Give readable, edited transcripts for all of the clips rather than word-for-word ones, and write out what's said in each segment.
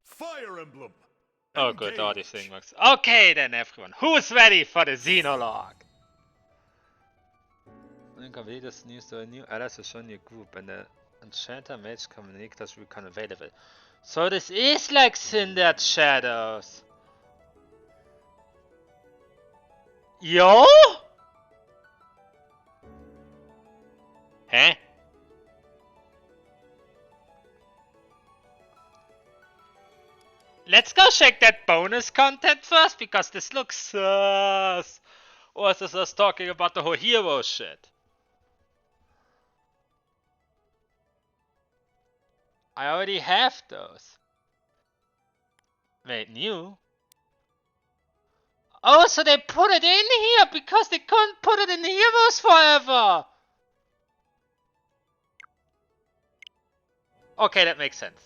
Fire Emblem! Oh good, all these things works. Okay then everyone, who's ready for the Xenologue? Complete this news to a new allies will join your group and the Enchanter Mage Communicators will become available. So this is like Cindered Shadows. Yo? Huh? Let's go check that bonus content first, because this looks sus. Or is this us talking about the whole hero shit? I already have those. Wait, new? Oh, so they put it in here because they couldn't put it in the heroes forever. Okay, that makes sense.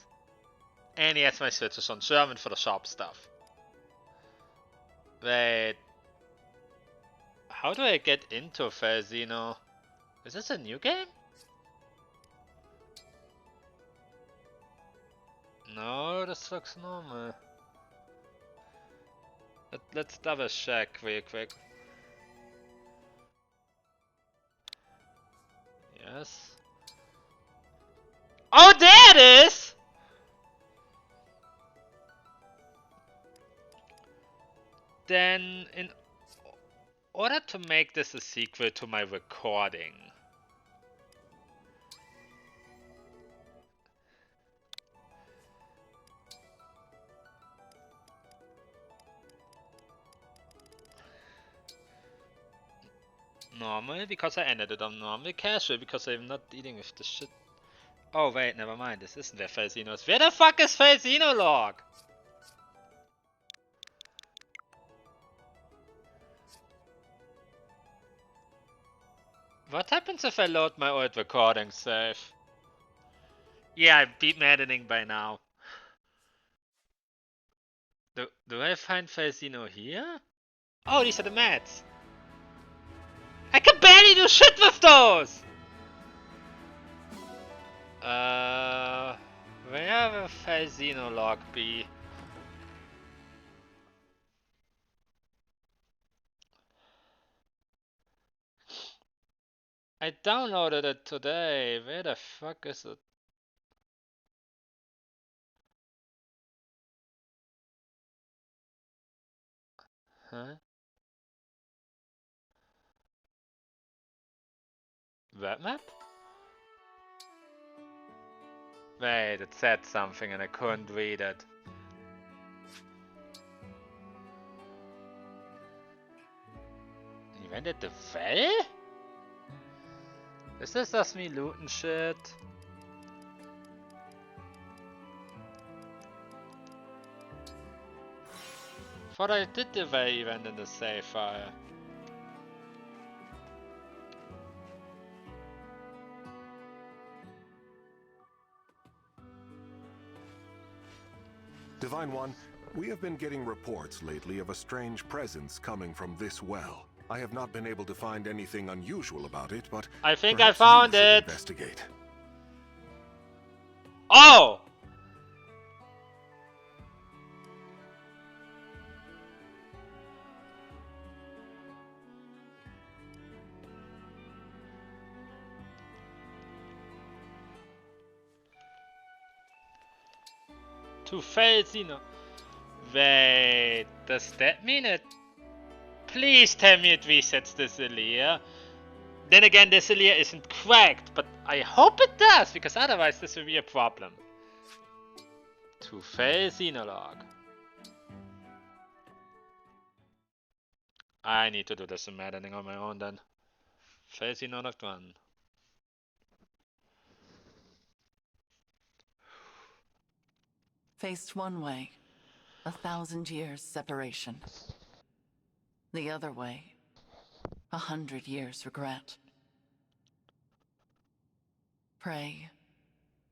And yes, my switch is on German for the sharp stuff. Wait. How do I get into Felzino? Is this a new game? No, this looks normal. Let's double check real quick. Yes. Oh, there it is! Then, in order to make this a sequel to my recording, normal because I ended it on normal, casual because I'm not dealing with this shit. Oh wait, never mind, this isn't where Felzino is. Where the fuck is Xenologue? What happens if I load my old recording save? Yeah, I beat maddening by now. Do I find Felzino here? Oh, these are the mats. I can barely do shit with those! Where will Xenologue be? I downloaded it today. Where the fuck is it? Huh? Web map? Wait, it said something and I couldn't read it. Event at the well? Is this just me looting shit? Thought I did the well event in the save file. Divine One, we have been getting reports lately of a strange presence coming from this well. I have not been able to find anything unusual about it, but I think I found it! Investigate. Oh! To Felzino. Wait, does that mean it? Please tell me it resets the Celia. Then again, the Celia isn't cracked, but I hope it does, because otherwise this will be a problem. To Xenologue. I need to do this in maddening on my own then. Xenologue 1. Faced one way, 1,000 years separation. The other way, 100 years regret. Pray,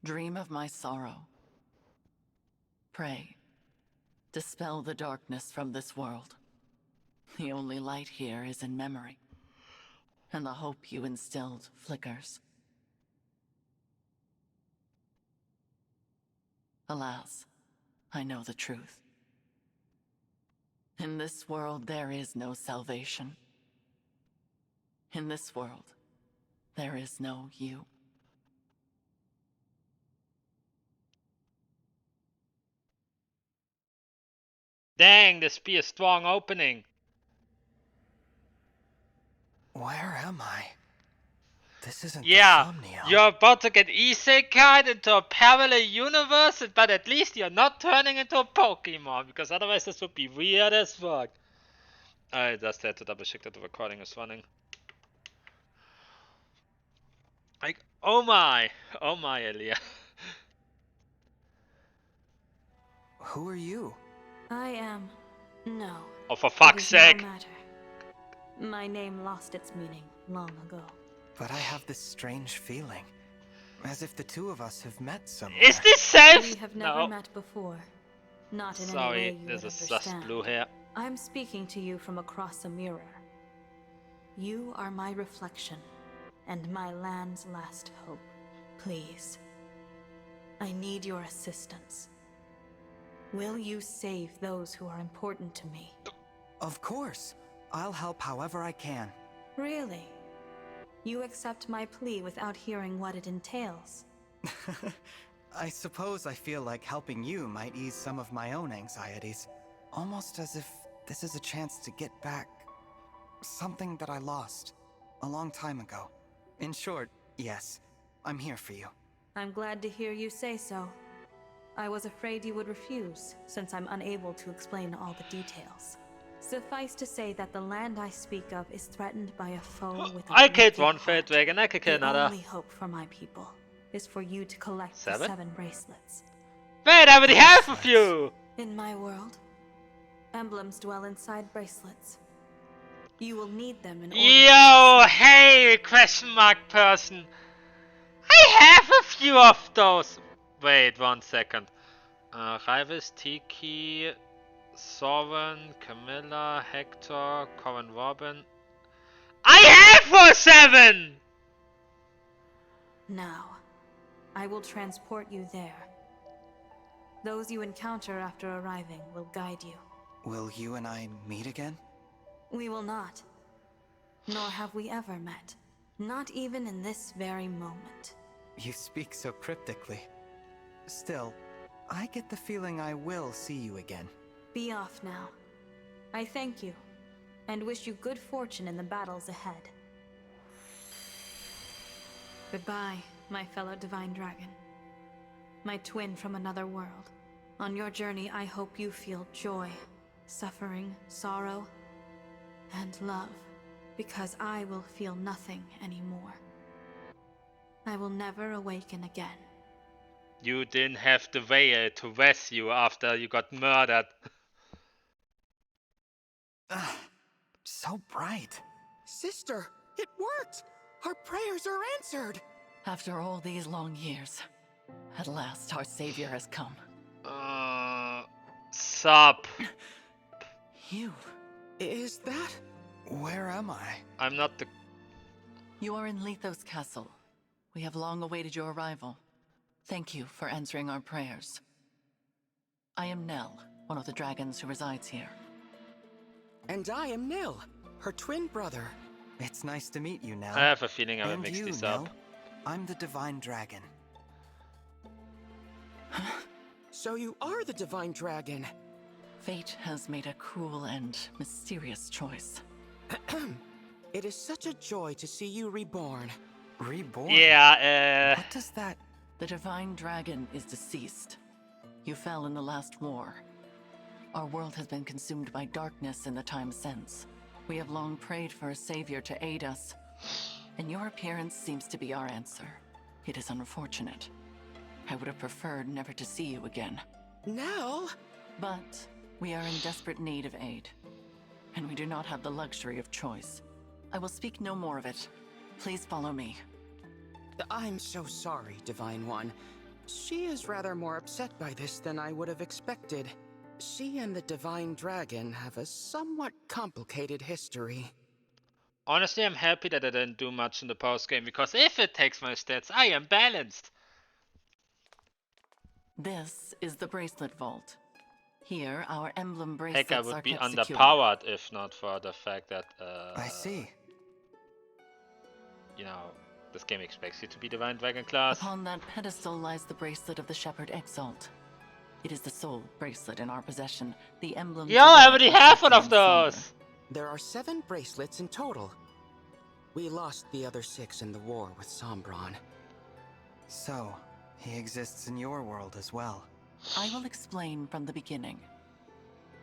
dream of my sorrow. Pray, dispel the darkness from this world. The only light here is in memory, and the hope you instilled flickers. Alas, I know the truth. In this world, there is no salvation. In this world, there is no you. Dang, this be a strong opening. Where am I? This isn't Yeah, Somnia. you're about to get isekai'd into a parallel universe, but at least you're not turning into a Pokemon, because otherwise this would be weird as fuck. I just had to double check that the recording is running. Like, oh my, Elia. Who are you? I am. No. Oh, for It fuck's is no sake. matter. My name lost its meaning long ago. But I have this strange feeling. As if the two of us have met somewhere. Is this self? We have never No. met before. Not in any Sorry, way you this would is just understand. blue hair. I'm speaking to you from across a mirror. You are my reflection, and my land's last hope. Please. I need your assistance. Will you save those who are important to me? Of course. I'll help however I can. Really? You accept my plea without hearing what it entails? I suppose I feel like helping you might ease some of my own anxieties. Almost as if this is a chance to get back something that I lost a long time ago. In short, yes, I'm here for you. I'm glad to hear you say so. I was afraid you would refuse, since I'm unable to explain all the details. Suffice to say that the land I speak of is threatened by a foe with a I killed wicked one fate heart. dragon, I could kill The another. only hope for my people is for you to collect the 7 bracelets. Wait, I already have a few! In my world, emblems dwell inside bracelets. You will need them in order Yo, hey, question mark person. I have a few of those. Wait, 1 second. Rivals, Tiki, Soren, Camilla, Hector, Corin Robin. I have for 7! Now, I will transport you there. Those you encounter after arriving will guide you. Will you and I meet again? We will not. Nor have we ever met. Not even in this very moment. You speak so cryptically. Still, I get the feeling I will see you again. Be off now. I thank you, and wish you good fortune in the battles ahead. Goodbye, my fellow Divine Dragon. My twin from another world. On your journey, I hope you feel joy, suffering, sorrow, and love, because I will feel nothing anymore. I will never awaken again. You didn't have the veil to rescue after you got murdered. So bright. Sister, it worked! Our prayers are answered! After all these long years, at last our savior has come. Sup. You. Is that? Where am I? I'm not the... You are in Lethos Castle. We have long awaited your arrival. Thank you for answering our prayers. I am Nell, one of the dragons who resides here. And I am Nil, her twin brother. It's nice to meet you, Nell. I have a feeling I will And mix you, these Nell. up. I'm the Divine Dragon. So you are the Divine Dragon. Fate has made a cruel and mysterious choice. It is such a joy to see you reborn. Reborn? Yeah, What does that... The Divine Dragon is deceased. You fell in the last war. Our world has been consumed by darkness in the time since. We have long prayed for a savior to aid us, and your appearance seems to be our answer. It is unfortunate. I would have preferred never to see you again. Nell? But we are in desperate need of aid, and we do not have the luxury of choice. I will speak no more of it. Please follow me. I'm so sorry, Divine One. She is rather more upset by this than I would have expected. She and the Divine Dragon have a somewhat complicated history. honestly, I'm happy that I didn't do much in the post game, because if it takes my stats, I am balanced. This is the bracelet vault. Here, our emblem Heck, bracelets I are would be kept secure. underpowered if not for the fact that, I see. you know, this game expects you to be Divine Dragon class. Upon that pedestal lies the bracelet of the Shepherd Exalt. It is the sole bracelet in our possession, the emblem. Yo, I already have one of those! There are 7 bracelets in total. We lost the other 6 in the war with Sombron. So, he exists in your world as well. I will explain from the beginning.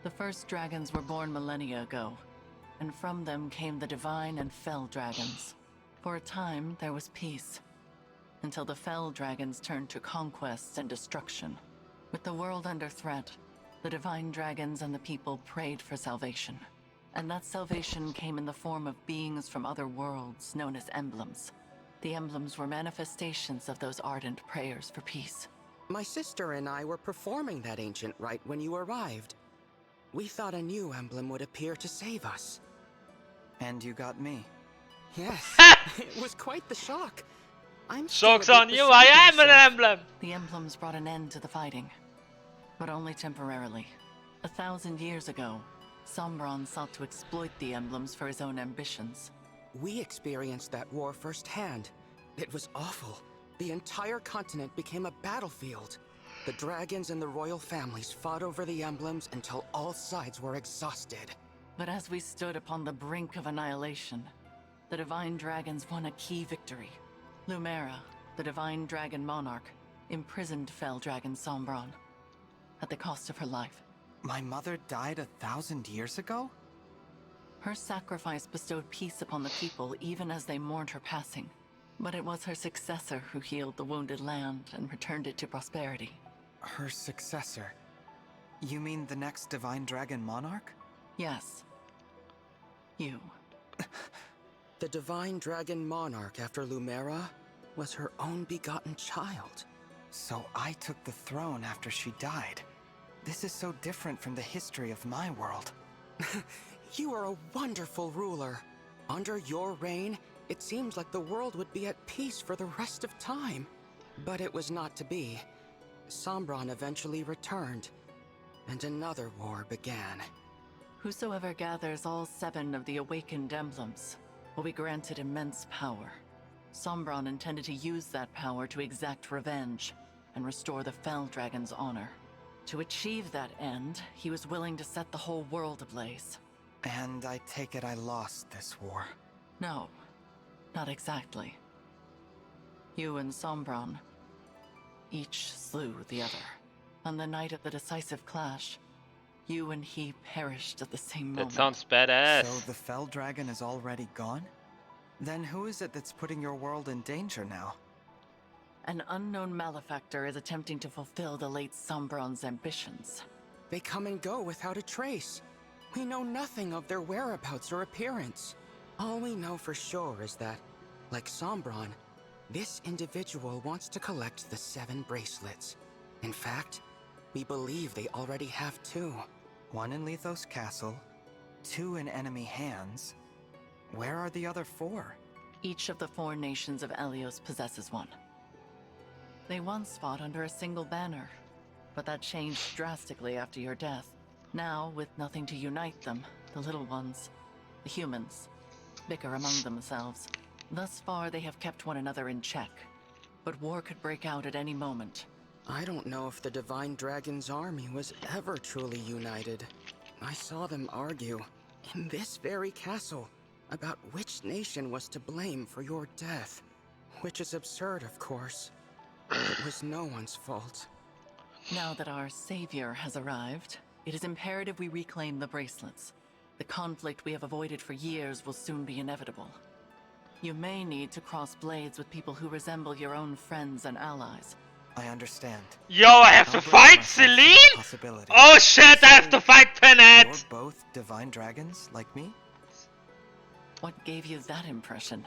The first dragons were born millennia ago, and from them came the divine and fell dragons. For a time, there was peace, until the fell dragons turned to conquest and destruction. With the world under threat, the divine dragons and the people prayed for salvation. And that salvation came in the form of beings from other worlds known as emblems. The emblems were manifestations of those ardent prayers for peace. My sister and I were performing that ancient rite when you arrived. We thought a new emblem would appear to save us. And you got me. Yes, it was quite the shock. I'm Joke's still a on bit you, I beside am an myself. emblem! The emblems brought an end to the fighting, but only temporarily. 1,000 years ago, Sombron sought to exploit the emblems for his own ambitions. We experienced that war firsthand. It was awful. The entire continent became a battlefield. The dragons and the royal families fought over the emblems until all sides were exhausted. But as we stood upon the brink of annihilation, the divine dragons won a key victory. Lumera, the divine dragon monarch, imprisoned fell dragon Sombron at the cost of her life. My mother died 1,000 years ago? Her sacrifice bestowed peace upon the people even as they mourned her passing. But it was her successor who healed the wounded land and returned it to prosperity. Her successor? You mean the next divine dragon monarch? Yes. You. The divine dragon monarch after Lumera was her own begotten child. So I took the throne after she died. This is so different from the history of my world. You are a wonderful ruler. Under your reign, it seems like the world would be at peace for the rest of time. But it was not to be. Sombron eventually returned, and another war began. Whosoever gathers all 7 of the awakened emblems will be granted immense power. Sombron intended to use that power to exact revenge and restore the Fell Dragon's honor. To achieve that end, he was willing to set the whole world ablaze. And I take it I lost this war. No, not exactly. You and Sombron each slew the other. On the night of the decisive clash, you and he perished at the same moment. That sounds badass. So the Fell Dragon is already gone? Then who is it that's putting your world in danger now? An unknown malefactor is attempting to fulfill the late Sombron's ambitions. They come and go without a trace. We know nothing of their whereabouts or appearance. All we know for sure is that, like Sombron, this individual wants to collect the 7 bracelets. In fact, we believe they already have 2. 1 in Lethos Castle, 2 in enemy hands. Where are the other 4? Each of the 4 nations of Elios possesses one. They once fought under a single banner, but that changed drastically after your death. Now, with nothing to unite them, the little ones, the humans, bicker among themselves. Thus far, they have kept one another in check, but war could break out at any moment. I don't know if the Divine Dragon's army was ever truly united. I saw them argue, in this very castle, about which nation was to blame for your death. Which is absurd, of course. It was no one's fault. Now that our savior has arrived, it is imperative we reclaim the bracelets. The conflict we have avoided for years will soon be inevitable. You may need to cross blades with people who resemble your own friends and allies. I understand. Yo, I have to I'll brace fight myself for the Celine? possibility. Oh shit, I have to fight You're Penet! both divine dragons, like me? What gave you that impression?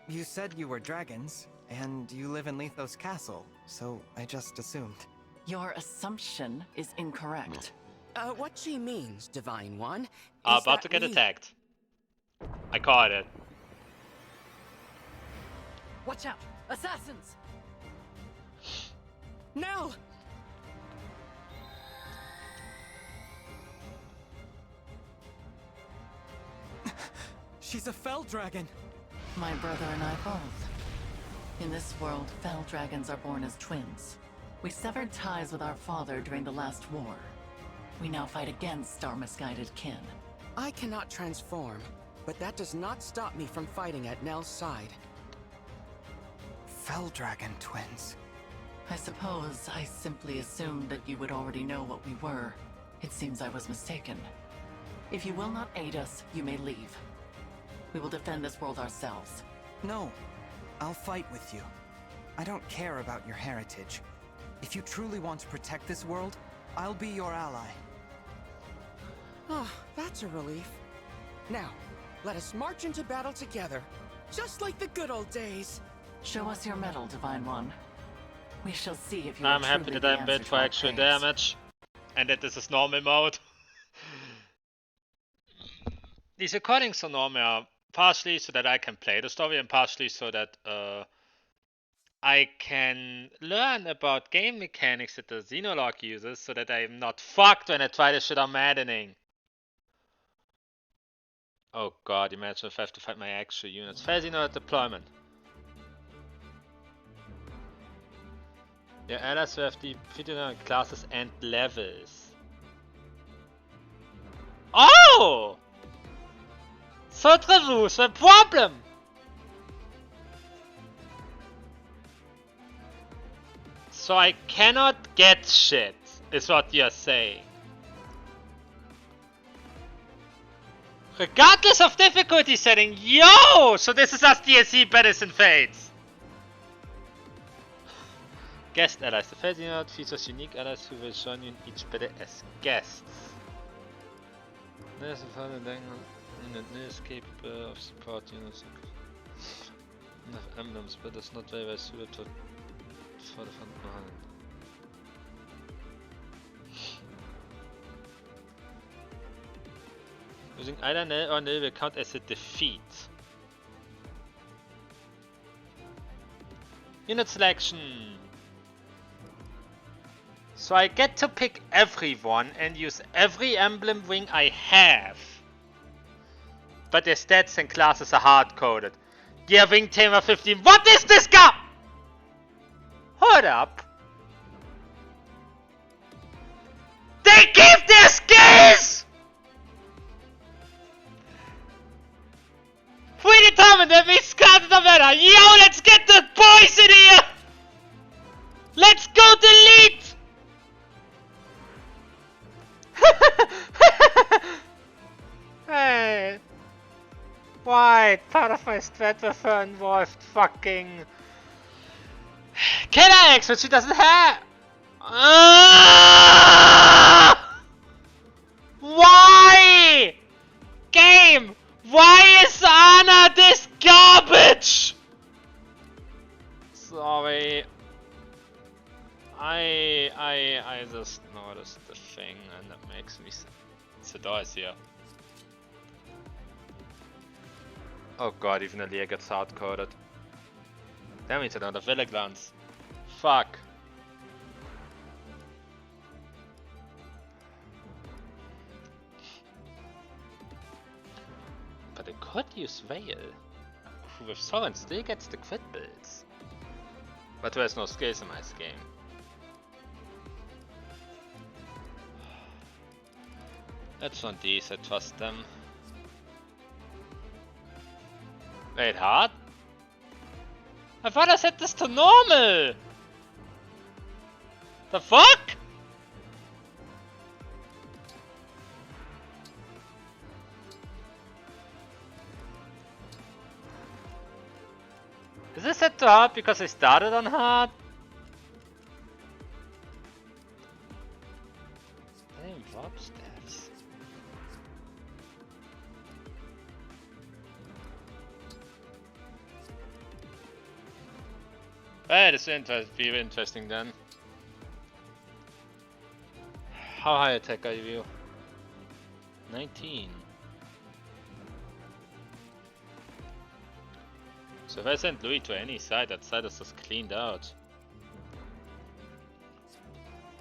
You said you were dragons, and you live in Lethos Castle, so I just assumed. Your assumption is incorrect. What she means, Divine One, is About to that get we- attacked. I caught it. Watch out! Assassins! Nell! She's a fell dragon. My brother and I both. In this world, fell dragons are born as twins. We severed ties with our father during the last war. We now fight against our misguided kin. I cannot transform, but that does not stop me from fighting at Nell's side. Fell dragon twins. I suppose I simply assumed that you would already know what we were. It seems I was mistaken. If you will not aid us, you may leave. We will defend this world ourselves. No, I'll fight with you. I don't care about your heritage. If you truly want to protect this world, I'll be your ally. Oh, that's a relief. Now, let us march into battle together, just like the good old days. Show us your mettle, Divine One. We shall see if you I'm are happy truly that the I'm built answer for to our actual prayers. damage. And that this is normal mode. These recordings are normal, partially so that I can play the story and partially so that I can learn about game mechanics that the Xenologue uses so that I'm not fucked when I try this shit on maddening. Oh god, imagine if I have to fight my actual units. Fair Xenologue deployment. Yeah, allies will have the predetermined classes and levels. Oh! So it removes the problem! So I cannot get shit, is what you're saying. Regardless of difficulty setting, yo! So this is as DLC Battles and Fates. Guest allies. The Fate Unit features unique allies who will join you in each battle as guests. There's a further unit is capable of support units enough emblems, but it's not very well suited for the front behind. Using either nil or nil will count as a defeat. Unit selection. So I get to pick everyone and use every emblem wing I have. But their stats and classes are hard-coded. Gear Wing Tamer 15. What is this guy? Hold up. They give their skills! Predetermined, that means cards don't matter. Yo, let's get the boys in here! Let's go delete! Hey. Why? Part of my strat prefer involved fucking Killer X, which she doesn't have! Why? Game! Why is Anna this garbage? Sorry. I just noticed the thing and that makes me Sedar here. Oh god, even Alia gets hard-coded. Damn it, another Villa glance. Fuck. But I could use Vale, who with Sovereign still gets the crit builds. But who has no skills in my game. That's not these, I trust them. Wait, hard? I thought I set this to normal! The fuck? Is this set to hard because I started on hard? Damn, drop stats. Hey, this will be interesting then. How high attack are you? 19. So if I send Louis to any side, that side is just cleaned out.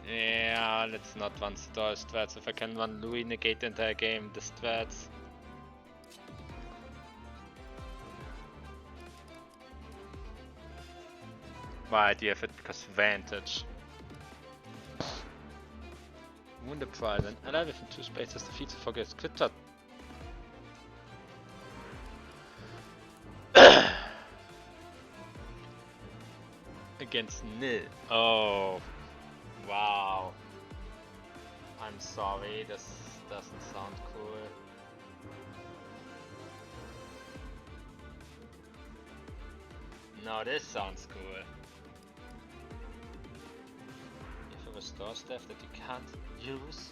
Yeah, let's not one star strats. If I can one Louis negate the entire game, the strats. Right, you have it because advantage. Wounded Pride and alive within 2 spaces defeats the forgets crit shot. Against nil. Oh, wow. I'm sorry, this doesn't sound cool. No, this sounds cool. You have a restore staff that you can't use.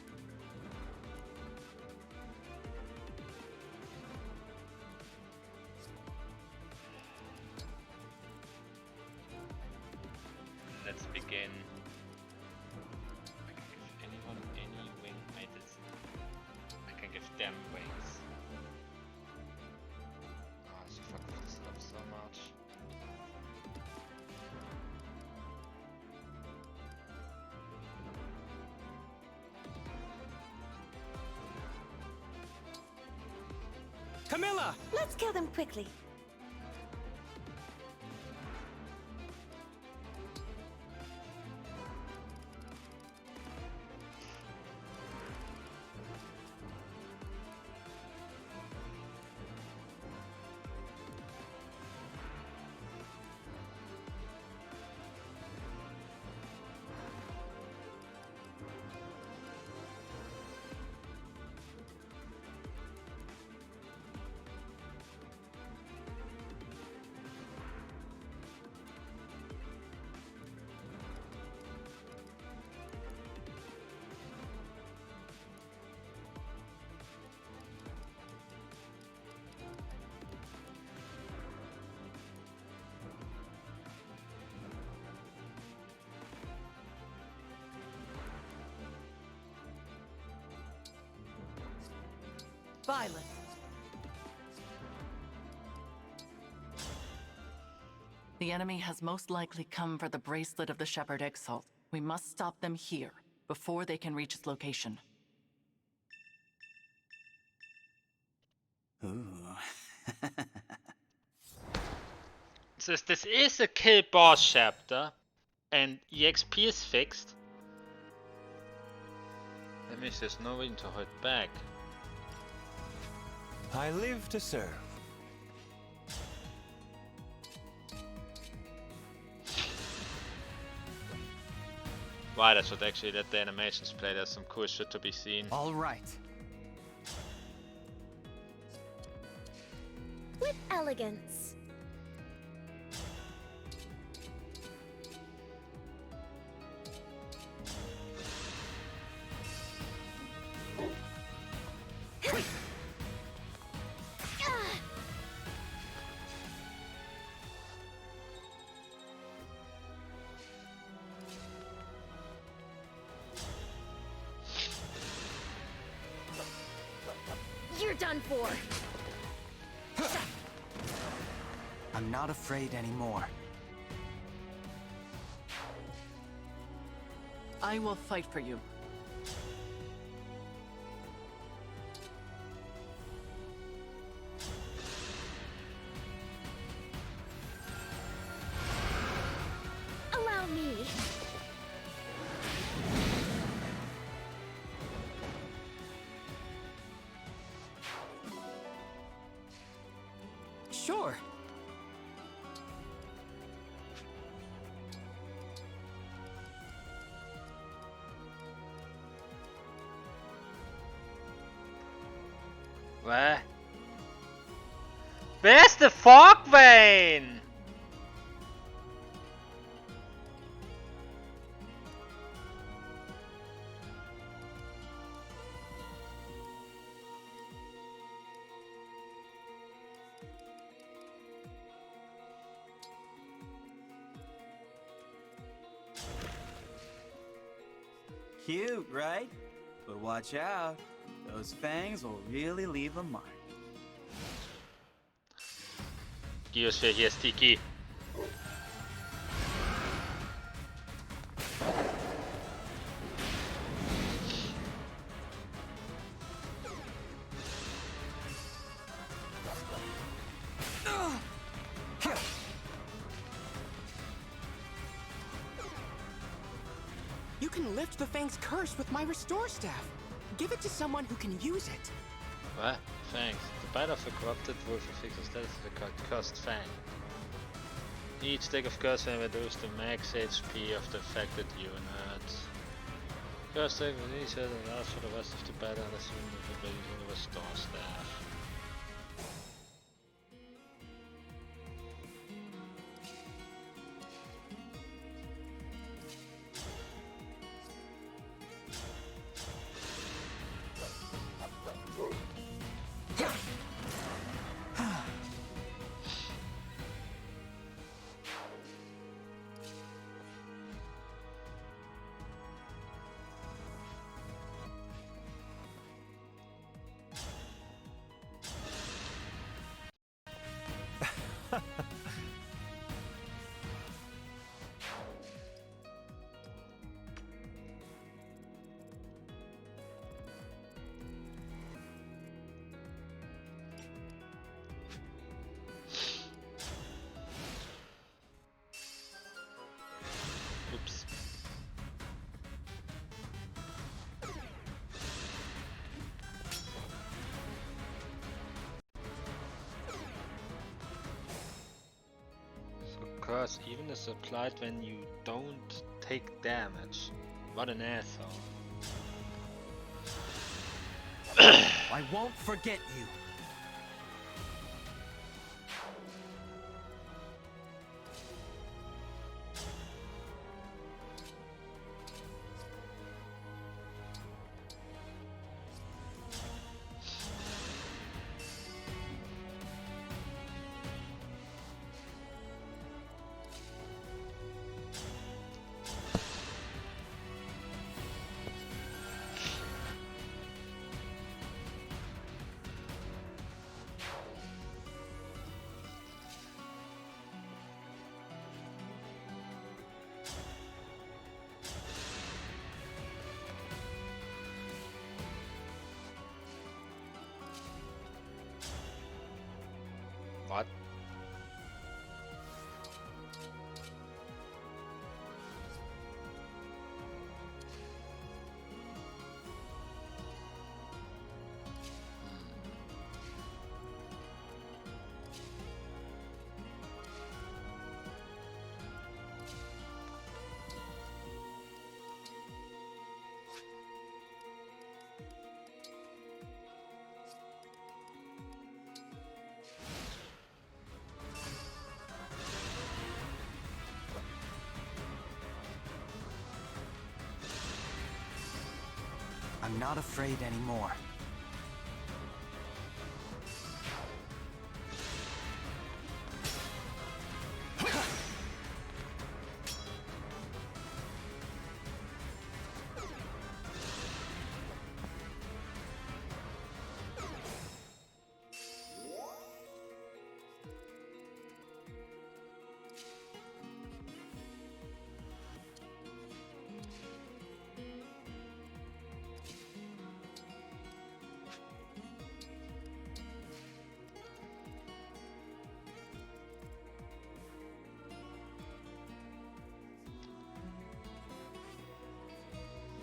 Let's begin. I can give anyone any wing I can give them wings. Oh, she fucked this up so much. Camilla! Let's kill them quickly. Violet. The enemy has most likely come for the bracelet of the Shepherd Exalt. We must stop them here, before they can reach its location. Ooh. Since this is a kill boss chapter, and EXP is fixed, that means there's no reason to hold back. I live to serve. Why, that should actually let the animations play. There's some cool shit to be seen. All right. With elegance. You're done for. I'm not afraid anymore. I will fight for you. Allow me. Sure. Where? Where's the fog vein? Cute, right? But watch out. Those fangs will really leave a mark. Geosphere, hier ist Tiki. You can lift the Fang's curse with my Restore Staff. Give it to someone who can use it. What? Fangs. The bite of a corrupted wolf affixes status of the cursed Fang. Each stick of curse Fang reduces the max HP of the affected unit. Curse stick with each hit and lasts for the rest of the battle unless you remove it by using the Restore Staff. Oops. So curse even is applied when you don't take damage. What an asshole. I won't forget you. What? I'm not afraid anymore.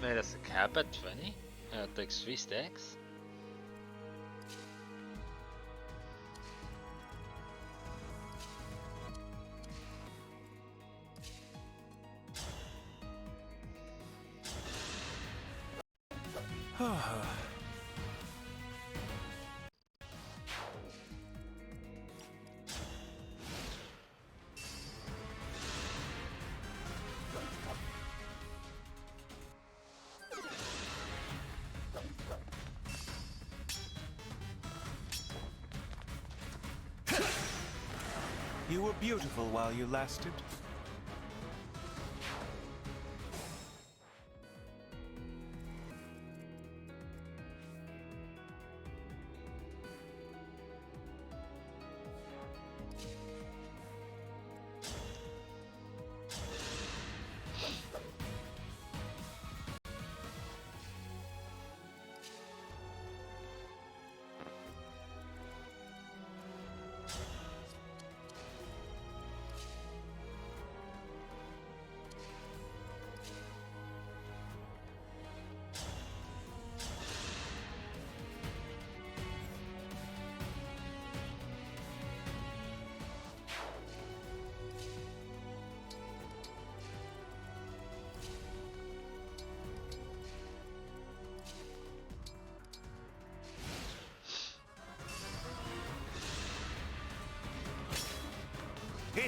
Nee, dat is een cap at 20. It takes 3 stacks. You were beautiful while you lasted.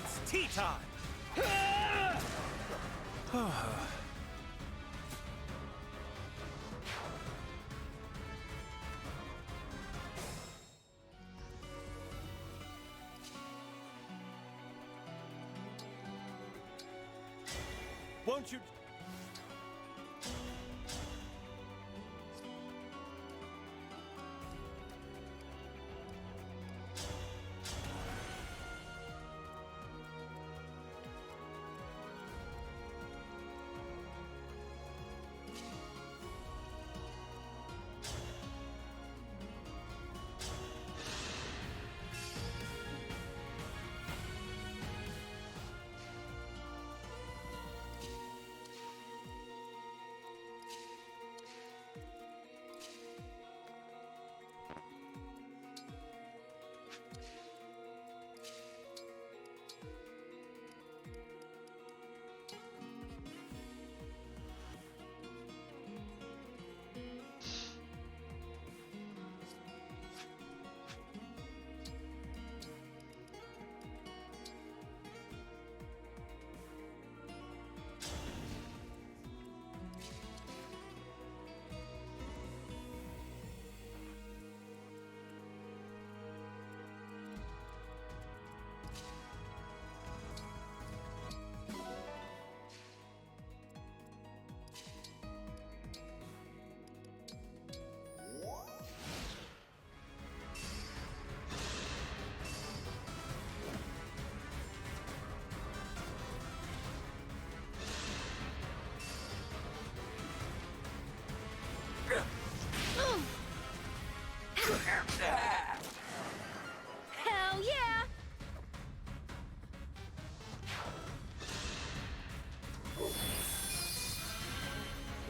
It's tea time! Won't you... Hell yeah!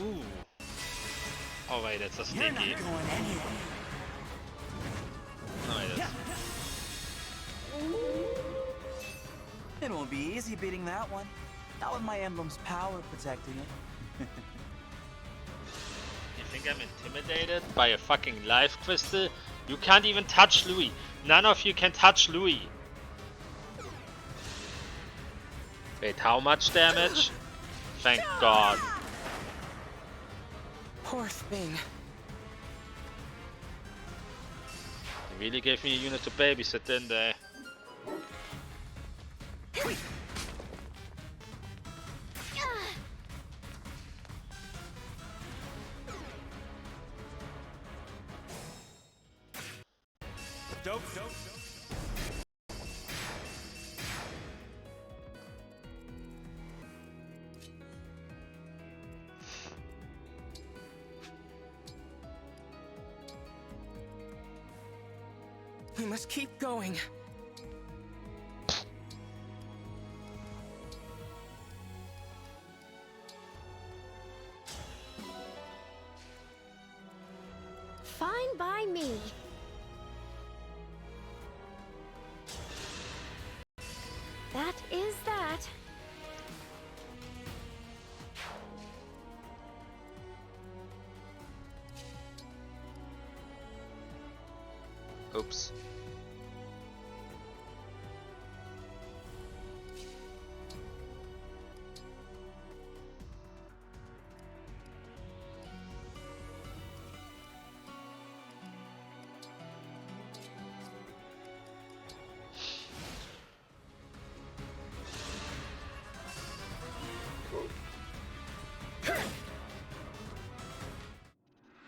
Ooh. Oh wait, that's a You're not stinky. going anywhere. No, it is. It won't be easy beating that one. Not with my emblem's power protecting it. You think I'm intimidated by a fucking life crystal? You can't even touch Louis. None of you can touch Louis. Wait, how much damage? Thank God. Poor thing. They really gave me a unit to babysit, didn't they? Dope. We must keep going. Fine by me. That is that. Oops.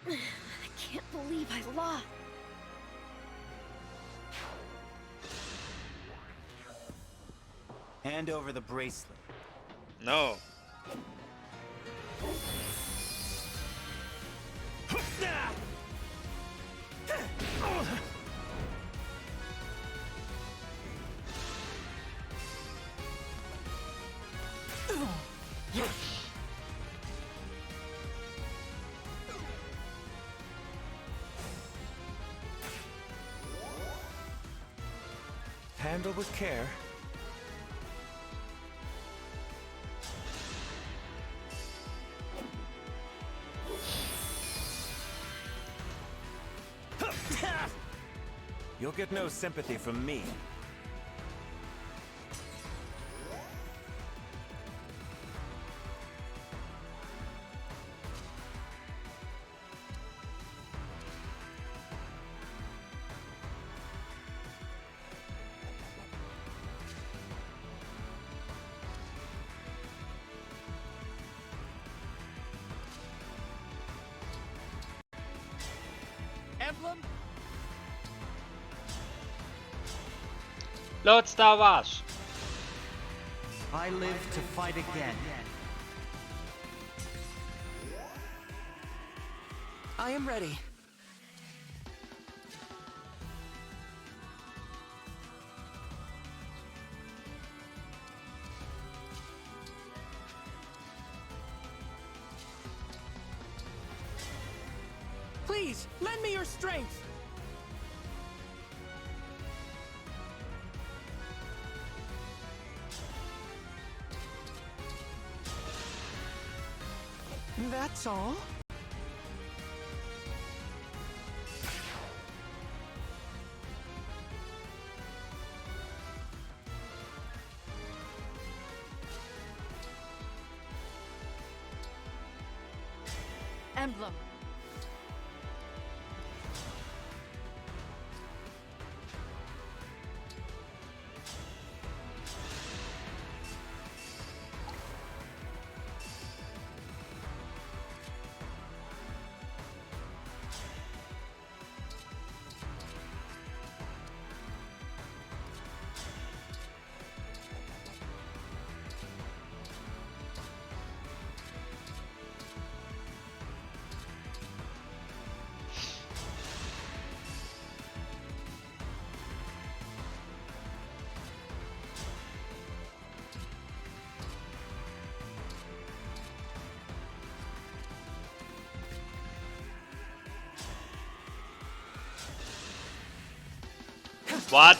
I can't believe I lost. Hand over the bracelet. No. Handle with care. You'll get no sympathy from me. Lodstavash! I live to fight again. I am ready. Please, lend me your strength! That's all? Emblem. What?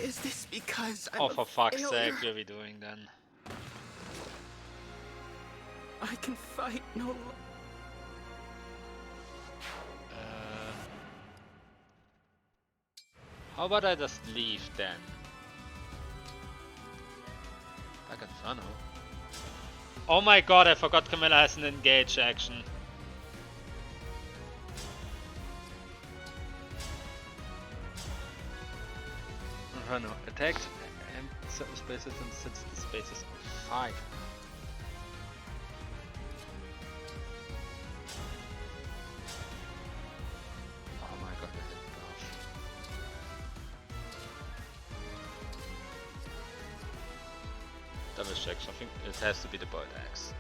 Is this because I'm Oh, for fuck's failure? sake, what are we doing then? I can fight no longer. How about I just leave then? Back Inferno. Oh my god, I forgot Camilla has an engage action. Inferno attacks and certain spaces and sets the spaces on fire. Oh my god, I hit buff. Double check something. It has to be the Bolt Axe.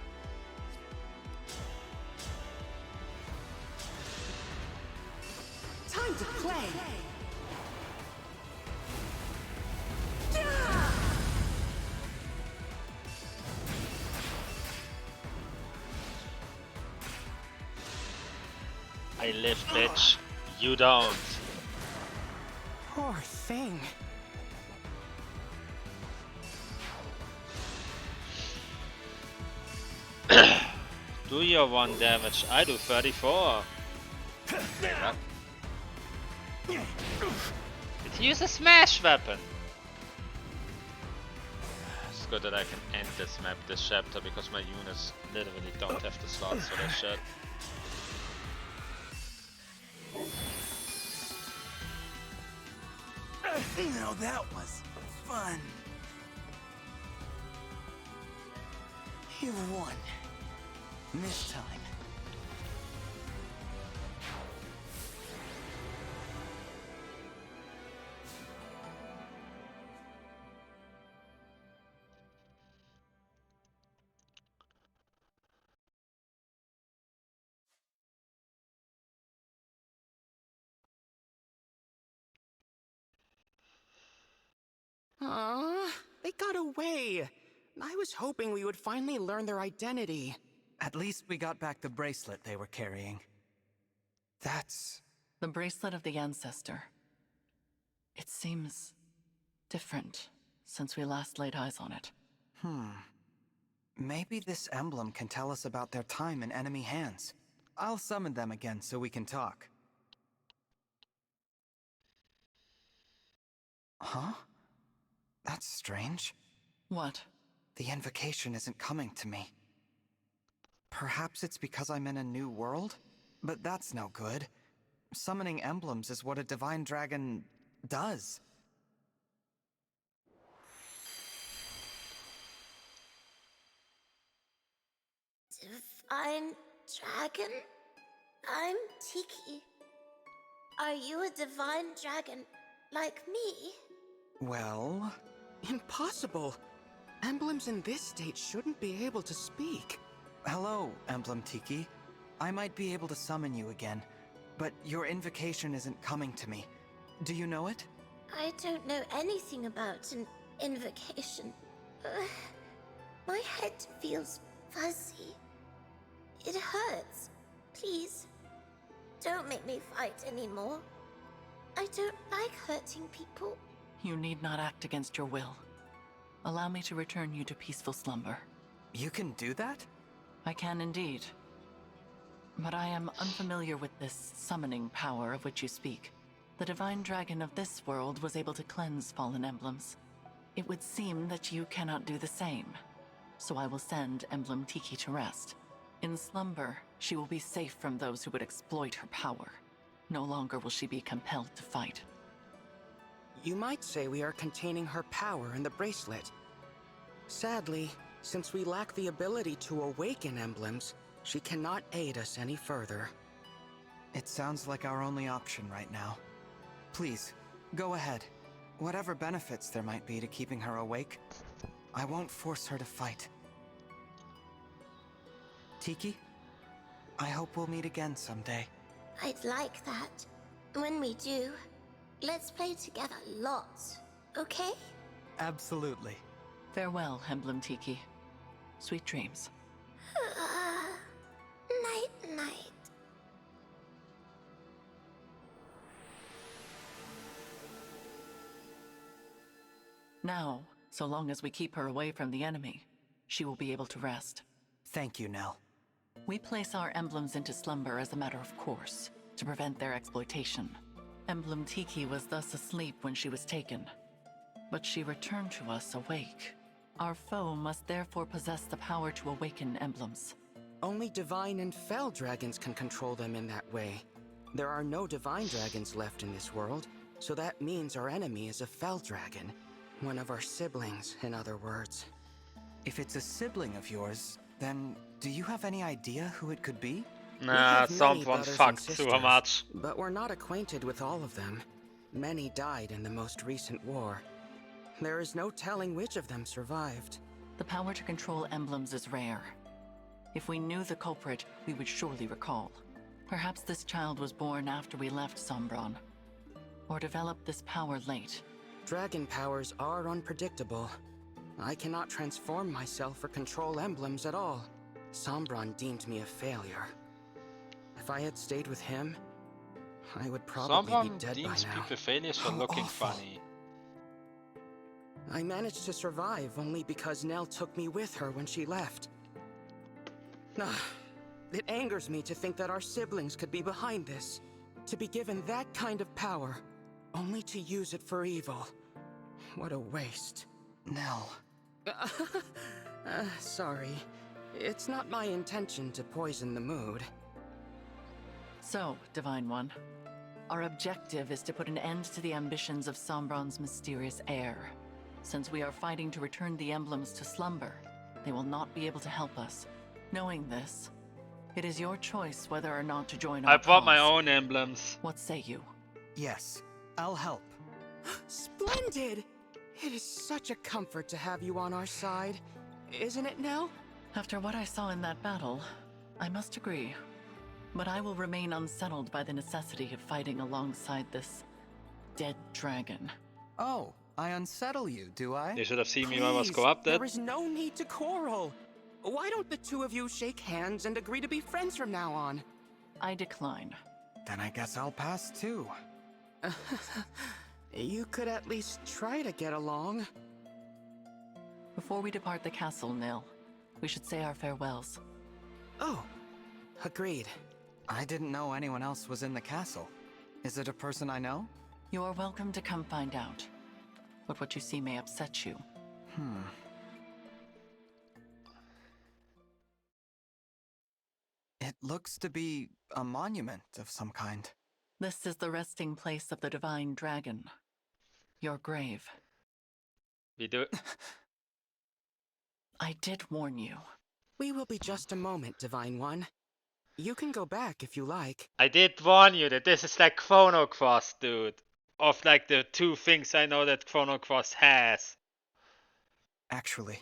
Time to play! I live, bitch. You don't. Poor thing. Do your 1 damage. I do 34. Did he use a smash weapon? It's good that I can end this map, this chapter, because my units literally don't have the slots for that shit. Now that was fun. You won. This time. They got away. I was hoping we would finally learn their identity. At least we got back the bracelet they were carrying. That's... The bracelet of the ancestor. It seems different since we last laid eyes on it. Maybe this emblem can tell us about their time in enemy hands. I'll summon them again so we can talk. Huh? That's strange. What? The invocation isn't coming to me. Perhaps it's because I'm in a new world? But that's no good. Summoning emblems is what a divine dragon does. Divine dragon? I'm Tiki. Are you a divine dragon like me? Well, Impossible! Emblems in this state shouldn't be able to speak. hello, Emblem Tiki. I might be able to summon you again, but your invocation isn't coming to me. Do you know it? I don't know anything about an invocation. My head feels fuzzy. It hurts. Please, don't make me fight anymore. I don't like hurting people. You need not act against your will. Allow me to return you to peaceful slumber. You can do that? I can indeed. But I am unfamiliar with this summoning power of which you speak. The divine dragon of this world was able to cleanse fallen emblems. It would seem that you cannot do the same. So I will send Emblem Tiki to rest. In slumber, she will be safe from those who would exploit her power. No longer will she be compelled to fight. You might say we are containing her power in the bracelet. Sadly, since we lack the ability to awaken emblems, she cannot aid us any further. It sounds like our only option right now. Please, go ahead. Whatever benefits there might be to keeping her awake, I won't force her to fight. Tiki, I hope we'll meet again someday. I'd like that. When we do, let's play together lots, okay? Absolutely. Farewell, Emblem Tiki. Sweet dreams. Night-night. Now, so long as we keep her away from the enemy, she will be able to rest. Thank you, Nell. We place our emblems into slumber as a matter of course, to prevent their exploitation. Emblem Tiki was thus asleep when she was taken, but she returned to us awake. Our foe must therefore possess the power to awaken emblems. Only divine and fell dragons can control them in that way. There are no divine dragons left in this world, so that means our enemy is a fell dragon. One of our siblings, in other words. If it's a sibling of yours, then do you have any idea who it could be? Nah, have many someone brothers and fucked too sisters, much. But we're not acquainted with all of them. Many died in the most recent war. There is no telling which of them survived. The power to control emblems is rare. If we knew the culprit, we would surely recall. Perhaps this child was born after we left Sombron, or developed this power late. Dragon powers are unpredictable. I cannot transform myself or control emblems at all. Sombron deemed me a failure. If I had stayed with him, I would probably Someone be dead by deems now. people failures for How looking awful. funny. I managed to survive only because Nell took me with her when she left. It angers me to think that our siblings could be behind this. To be given that kind of power, only to use it for evil. What a waste. Nell. Sorry. It's not my intention to poison the mood. So, Divine One, our objective is to put an end to the ambitions of Sombron's mysterious heir. Since we are fighting to return the emblems to slumber, they will not be able to help us. Knowing this, it is your choice whether or not to join our I brought my cause. own emblems. What say you? Yes, I'll help. Splendid! It is such a comfort to have you on our side. Isn't it, Nell? After what I saw in that battle, I must agree. But I will remain unsettled by the necessity of fighting alongside this dead dragon. Oh, I unsettle you, do I? You should have seen me when I was Please, corrupted. there is no need to quarrel. Why don't the two of you shake hands and agree to be friends from now on? I decline. Then I guess I'll pass too. You could at least try to get along. Before we depart the castle, Nil, we should say our farewells. Oh, agreed. I didn't know anyone else was in the castle. Is it a person I know? You are welcome to come find out. But what you see may upset you. It looks to be a monument of some kind. This is the resting place of the divine dragon. Your grave. We do. I did warn you. We will be just a moment, Divine One. You can go back if you like. I did warn you that this is like Chrono Cross, dude. of like the two things I know that Chrono Cross has. Actually,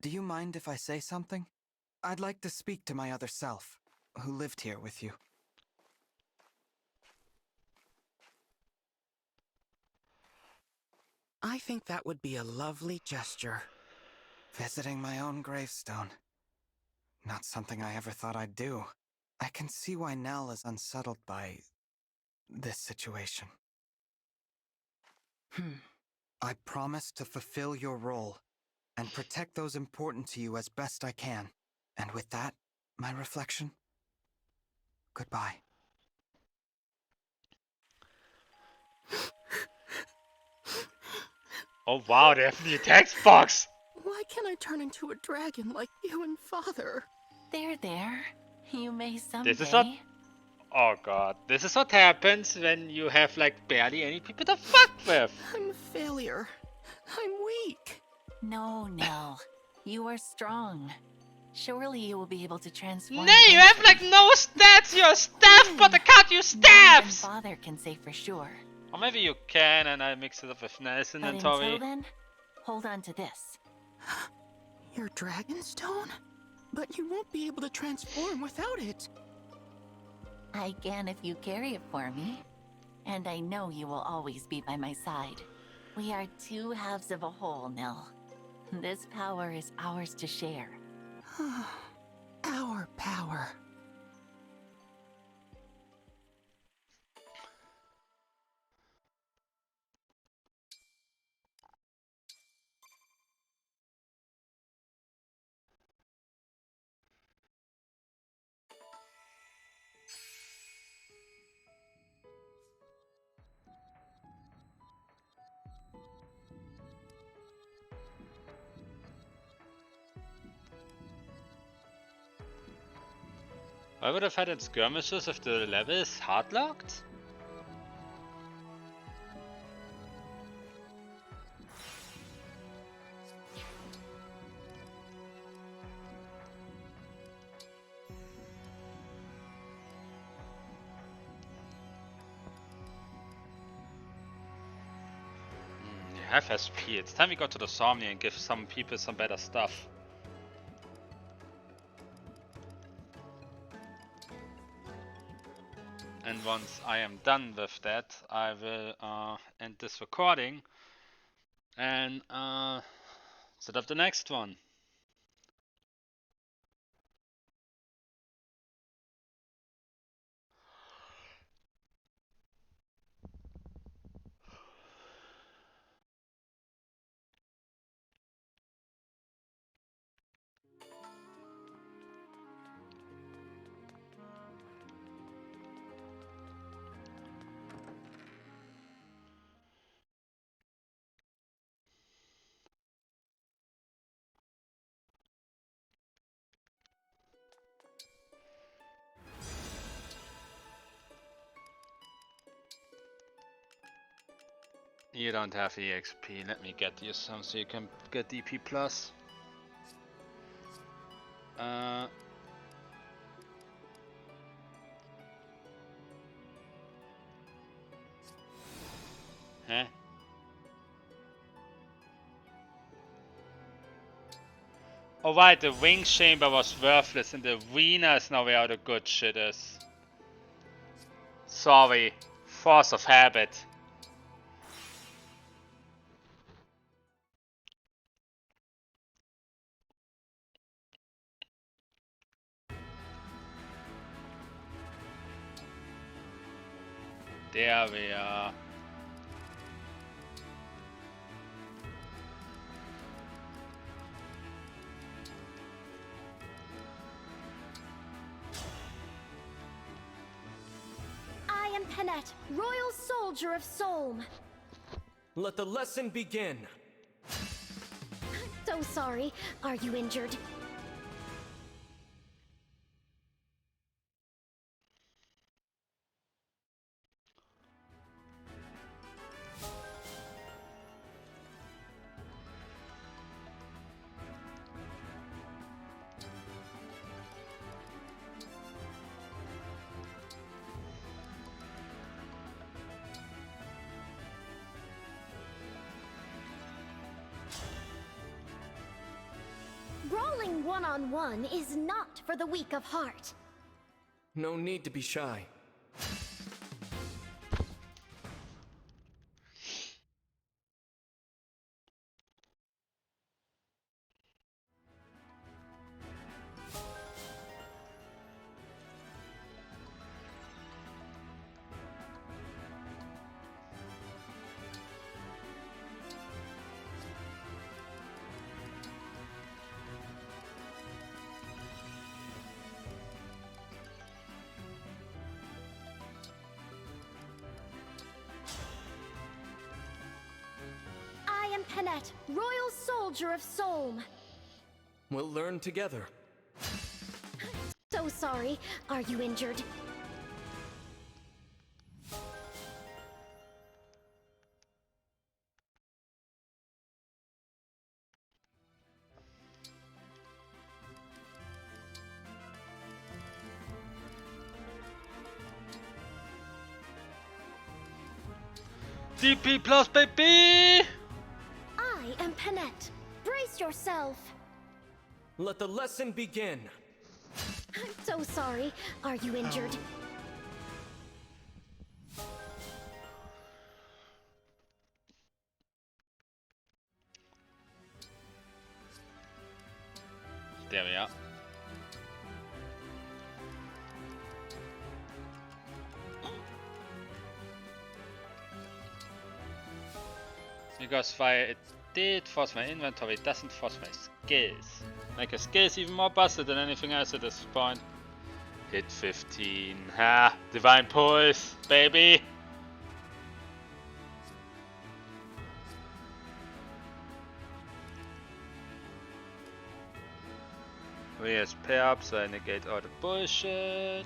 do you mind if I say something? I'd like to speak to my other self, who lived here with you. I think that would be a lovely gesture. Visiting my own gravestone. Not something I ever thought I'd do. I can see why Nell is unsettled by this situation. I promise to fulfill your role and protect those important to you as best I can. And with that, my reflection, goodbye. Oh wow, they have the text box! Why can't I turn into a dragon like you and Father? There. You may someday. This is what... Oh god, this is what happens when you have like barely any people to fuck with! I'm a failure. I'm weak. No, Nell. You are strong. Surely you will be able to transform. No, you have like no stats! You're a staff, but I can't use staffs! Father can say for sure. Or maybe you can, and I mix it up with Nelson But and Tori. until then, hold on to this. Your Dragonstone? But you won't be able to transform without it. I can if you carry it for me. And I know you will always be by my side. We are two halves of a whole, Nell. This power is ours to share. Our power. I would have had in skirmishes if the level is hard locked. You have SP. It's time we go to the Somni and give some people some better stuff. And once I am done with that, I will end this recording and set up the next one. You don't have EXP. Let me get you some so you can get DP plus. Huh? Oh right, the wing chamber was worthless and the arena is now where the good shit is. Sorry. Force of habit. There we are. I am Penette, Royal Soldier of Solm. Let the lesson begin. So sorry. Are you injured? Brawling one-on-one is not for the weak of heart. No need to be shy. I am Penette, Royal Soldier of Solm. We'll learn together. So sorry. Are you injured? DP plus, baby! I am Penette. Brace yourself. Let the lesson begin. So sorry. Are you injured? There we are. Because fire it did force my inventory, doesn't force my skills. Make your skills even more busted than anything else at this point. Hit 15. Ha! Divine Pulse, baby! Here's pair up, so I negate all the bullshit.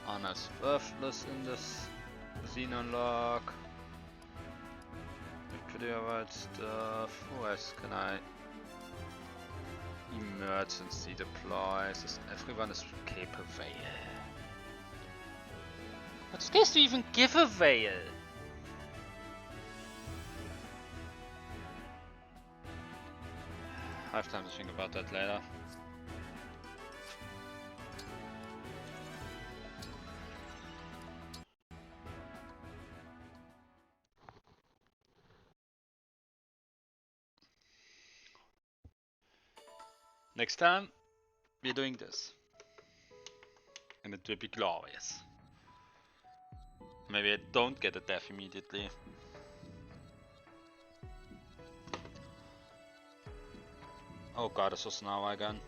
Honor's worthless in this Xenologue. Right stuff. Who else can I? Emergency deploys. Everyone is cape a veil. What skills do you even give a veil? I have time to think about that later. Next time, we're doing this. And it will be glorious. Maybe I don't get a death immediately. Oh god, it's just now again.